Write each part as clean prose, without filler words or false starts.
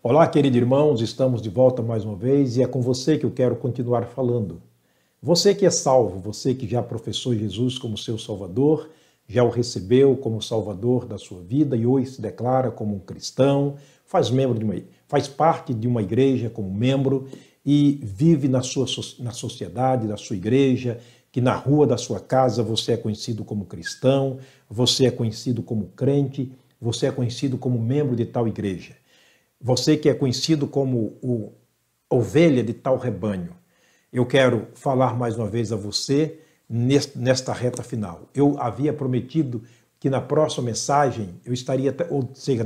Olá, queridos irmãos, estamos de volta mais uma vez e é com você que eu quero continuar falando. Você que é salvo, você que já professou Jesus como seu Salvador, já o recebeu como Salvador da sua vida e hoje se declara como um cristão, faz parte de uma igreja como membro e vive na sociedade da sua igreja, que na rua da sua casa você é conhecido como cristão, você é conhecido como crente, você é conhecido como membro de tal igreja. Você que é conhecido como ovelha de tal rebanho, eu quero falar mais uma vez a você nesta reta final. Eu havia prometido que na próxima mensagem,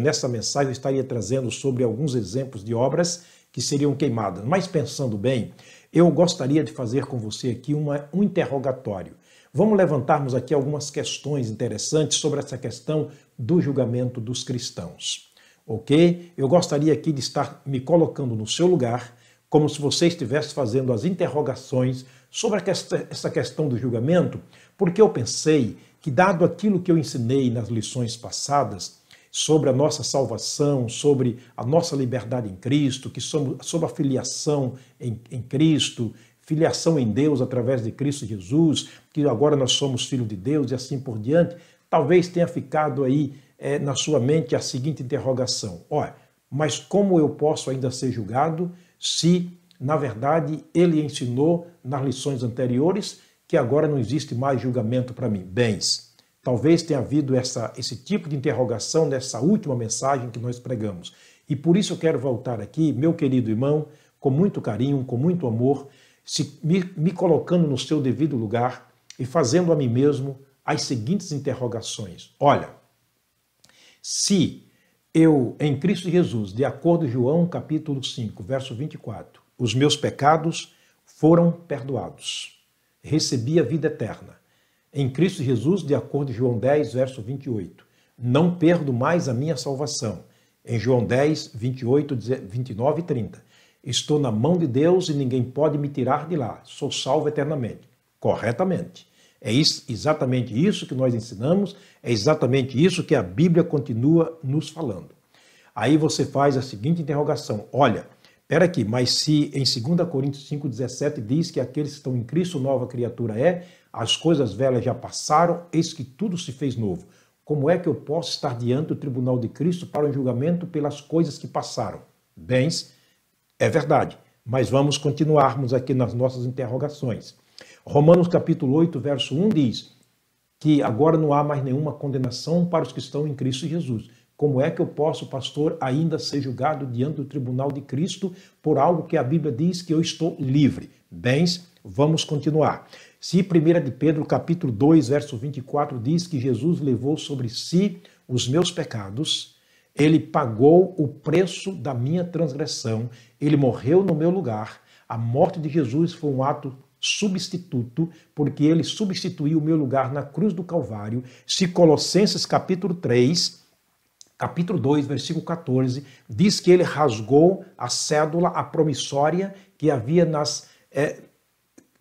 nessa mensagem eu estaria trazendo sobre alguns exemplos de obras que seriam queimadas. Mas pensando bem, eu gostaria de fazer com você aqui um interrogatório. Vamos levantarmos aqui algumas questões interessantes sobre essa questão do julgamento dos cristãos. Ok? Eu gostaria aqui de estar me colocando no seu lugar, como se você estivesse fazendo as interrogações sobre essa questão do julgamento, porque eu pensei que, dado aquilo que eu ensinei nas lições passadas, sobre a nossa salvação, sobre a nossa liberdade em Cristo, sobre a filiação em Cristo, filiação em Deus através de Cristo Jesus, que agora nós somos filhos de Deus e assim por diante, talvez tenha ficado aí na sua mente a seguinte interrogação: olha, mas como eu posso ainda ser julgado se, na verdade, ele ensinou nas lições anteriores que agora não existe mais julgamento para mim? Bens, talvez tenha havido esse tipo de interrogação nessa última mensagem que nós pregamos. E por isso eu quero voltar aqui, meu querido irmão, com muito carinho, com muito amor, me colocando no seu devido lugar e fazendo a mim mesmo as seguintes interrogações. Olha, se eu, em Cristo Jesus, de acordo com João capítulo 5, verso 24, os meus pecados foram perdoados, recebi a vida eterna. Em Cristo Jesus, de acordo com João 10, verso 28, não perdo mais a minha salvação. Em João 10, 28, 29 e 30, estou na mão de Deus e ninguém pode me tirar de lá, sou salvo eternamente. Corretamente. É exatamente isso que nós ensinamos, é exatamente isso que a Bíblia continua nos falando. Aí você faz a seguinte interrogação: olha, espera aqui, mas se em 2 Coríntios 5,17 diz que aqueles que estão em Cristo nova criatura é, as coisas velhas já passaram, eis que tudo se fez novo. Como é que eu posso estar diante do tribunal de Cristo para o julgamento pelas coisas que passaram? Bens, é verdade, mas vamos continuarmos aqui nas nossas interrogações. Romanos capítulo 8, verso 1 diz que agora não há mais nenhuma condenação para os que estão em Cristo Jesus. Como é que eu posso, pastor, ainda ser julgado diante do tribunal de Cristo por algo que a Bíblia diz que eu estou livre? Bens, vamos continuar. Se 1 de Pedro capítulo 2, verso 24 diz que Jesus levou sobre si os meus pecados, ele pagou o preço da minha transgressão, ele morreu no meu lugar, a morte de Jesus foi um ato substituto, porque ele substituiu o meu lugar na cruz do Calvário. Se Colossenses capítulo 3, capítulo 2, versículo 14, diz que ele rasgou a cédula, a promissória que havia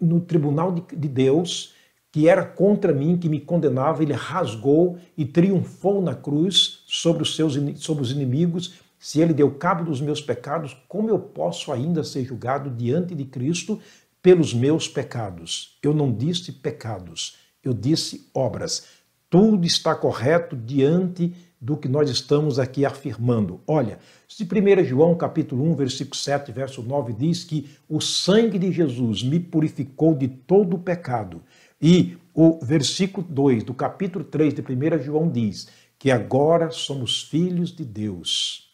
no tribunal de Deus, que era contra mim, que me condenava, ele rasgou e triunfou na cruz sobre os inimigos. Se ele deu cabo dos meus pecados, como eu posso ainda ser julgado diante de Cristo pelos meus pecados? Eu não disse pecados, eu disse obras. Tudo está correto diante do que nós estamos aqui afirmando. Olha, se 1 João capítulo 1, versículo 7, verso 9 diz que o sangue de Jesus me purificou de todo o pecado. E o versículo 2 do capítulo 3 de 1 João diz que agora somos filhos de Deus.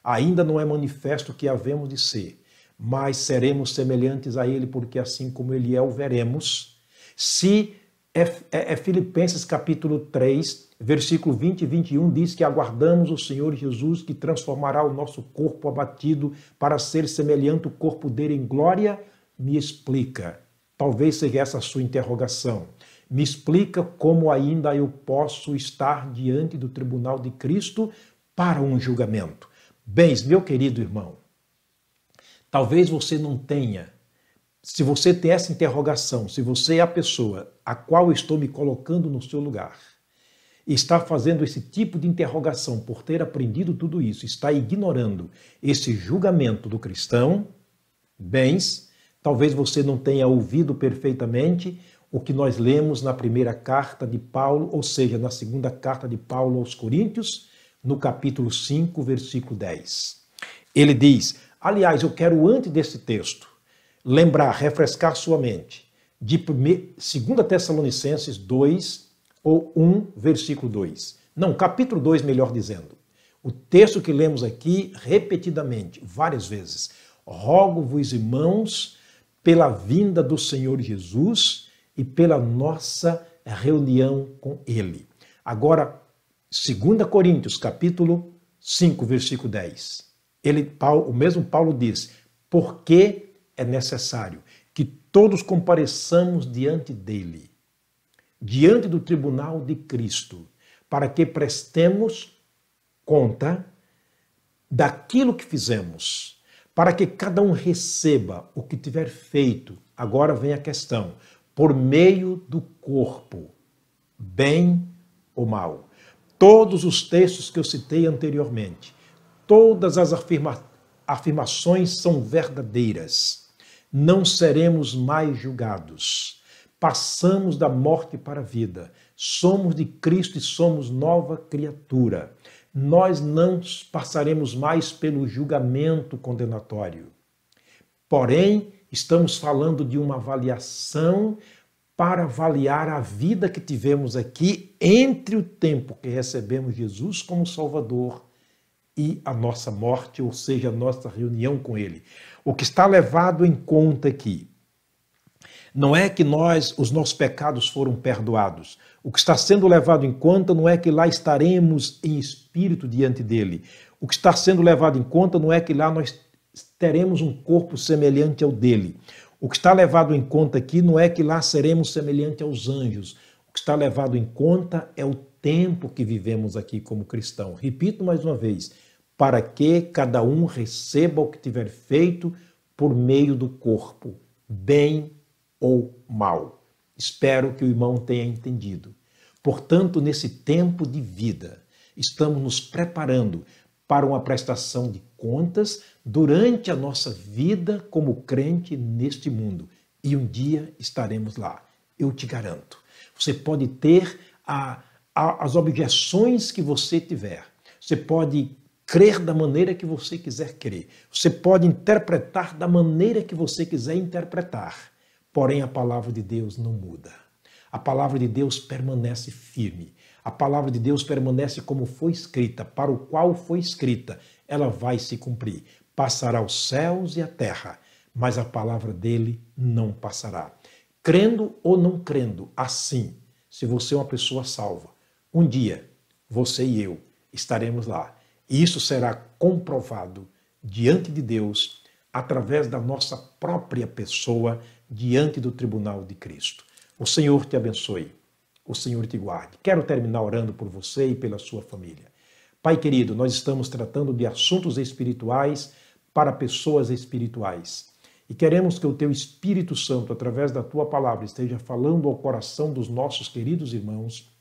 Ainda não é manifesto que havemos de ser, mas seremos semelhantes a ele, porque assim como ele é, o veremos. Se Filipenses capítulo 3, versículo 20 e 21 diz que aguardamos o Senhor Jesus, que transformará o nosso corpo abatido para ser semelhante ao corpo dele em glória, me explica. Talvez seja essa a sua interrogação. Me explica como ainda eu posso estar diante do tribunal de Cristo para um julgamento. Bens, meu querido irmão, talvez você não tenha, se você tem essa interrogação, se você é a pessoa a qual eu estou me colocando no seu lugar, e está fazendo esse tipo de interrogação por ter aprendido tudo isso, está ignorando esse julgamento do cristão, bens, talvez você não tenha ouvido perfeitamente o que nós lemos na primeira carta de Paulo, ou seja, na segunda carta de Paulo aos Coríntios, no capítulo 5, versículo 10. Ele diz, aliás, eu quero antes desse texto, lembrar, refrescar sua mente, de 2 Tessalonicenses 2, ou 1, versículo 2. Não, capítulo 2, melhor dizendo. O texto que lemos aqui repetidamente, várias vezes. Rogo-vos, irmãos, pela vinda do Senhor Jesus e pela nossa reunião com Ele. Agora, 2 Coríntios, capítulo 5, versículo 10. O mesmo Paulo diz, porque é necessário que todos compareçamos diante dele, diante do tribunal de Cristo, para que prestemos conta daquilo que fizemos, para que cada um receba o que tiver feito. Agora vem a questão, por meio do corpo, bem ou mal. Todos os textos que eu citei anteriormente, todas as afirmações são verdadeiras. Não seremos mais julgados. Passamos da morte para a vida. Somos de Cristo e somos nova criatura. Nós não passaremos mais pelo julgamento condenatório. Porém, estamos falando de uma avaliação para avaliar a vida que tivemos aqui entre o tempo que recebemos Jesus como Salvador e a nossa morte, ou seja, a nossa reunião com Ele. O que está levado em conta aqui não é que os nossos pecados foram perdoados. O que está sendo levado em conta não é que lá estaremos em espírito diante dele. O que está sendo levado em conta não é que lá nós teremos um corpo semelhante ao dele. O que está levado em conta aqui não é que lá seremos semelhante aos anjos. O que está levado em conta é o tempo que vivemos aqui como cristão. Repito mais uma vez, para que cada um receba o que tiver feito por meio do corpo, bem ou mal. Espero que o irmão tenha entendido. Portanto, nesse tempo de vida, estamos nos preparando para uma prestação de contas durante a nossa vida como crente neste mundo. E um dia estaremos lá, eu te garanto. Você pode ter as objeções que você tiver. Você pode crer da maneira que você quiser crer. Você pode interpretar da maneira que você quiser interpretar. Porém, a palavra de Deus não muda. A palavra de Deus permanece firme. A palavra de Deus permanece como foi escrita, para o qual foi escrita. Ela vai se cumprir. Passará os céus e a terra, mas a palavra dele não passará. Crendo ou não crendo, assim, se você é uma pessoa salva, um dia, você e eu estaremos lá. E isso será comprovado diante de Deus, através da nossa própria pessoa, diante do tribunal de Cristo. O Senhor te abençoe, o Senhor te guarde. Quero terminar orando por você e pela sua família. Pai querido, nós estamos tratando de assuntos espirituais para pessoas espirituais. E queremos que o teu Espírito Santo, através da tua palavra, esteja falando ao coração dos nossos queridos irmãos,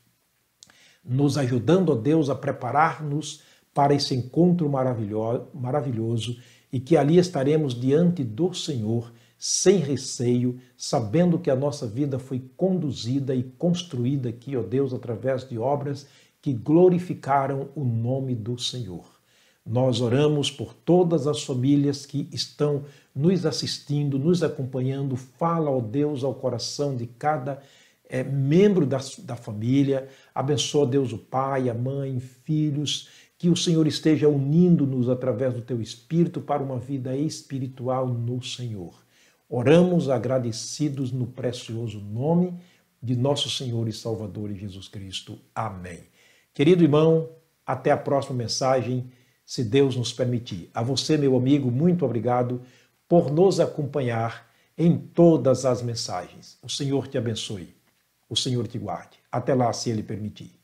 nos ajudando, ó Deus, a preparar-nos para esse encontro maravilhoso e que ali estaremos diante do Senhor, sem receio, sabendo que a nossa vida foi conduzida e construída aqui, ó Deus, através de obras que glorificaram o nome do Senhor. Nós oramos por todas as famílias que estão nos assistindo, nos acompanhando. Fala, ó Deus, ao coração de cada membro da família. Abençoa, Deus, o pai, a mãe, filhos. Que o Senhor esteja unindo-nos através do teu Espírito para uma vida espiritual no Senhor. Oramos agradecidos no precioso nome de nosso Senhor e Salvador Jesus Cristo. Amém. Querido irmão, até a próxima mensagem, se Deus nos permitir. A você, meu amigo, muito obrigado por nos acompanhar em todas as mensagens. O Senhor te abençoe. O Senhor te guarde. Até lá, se Ele permitir.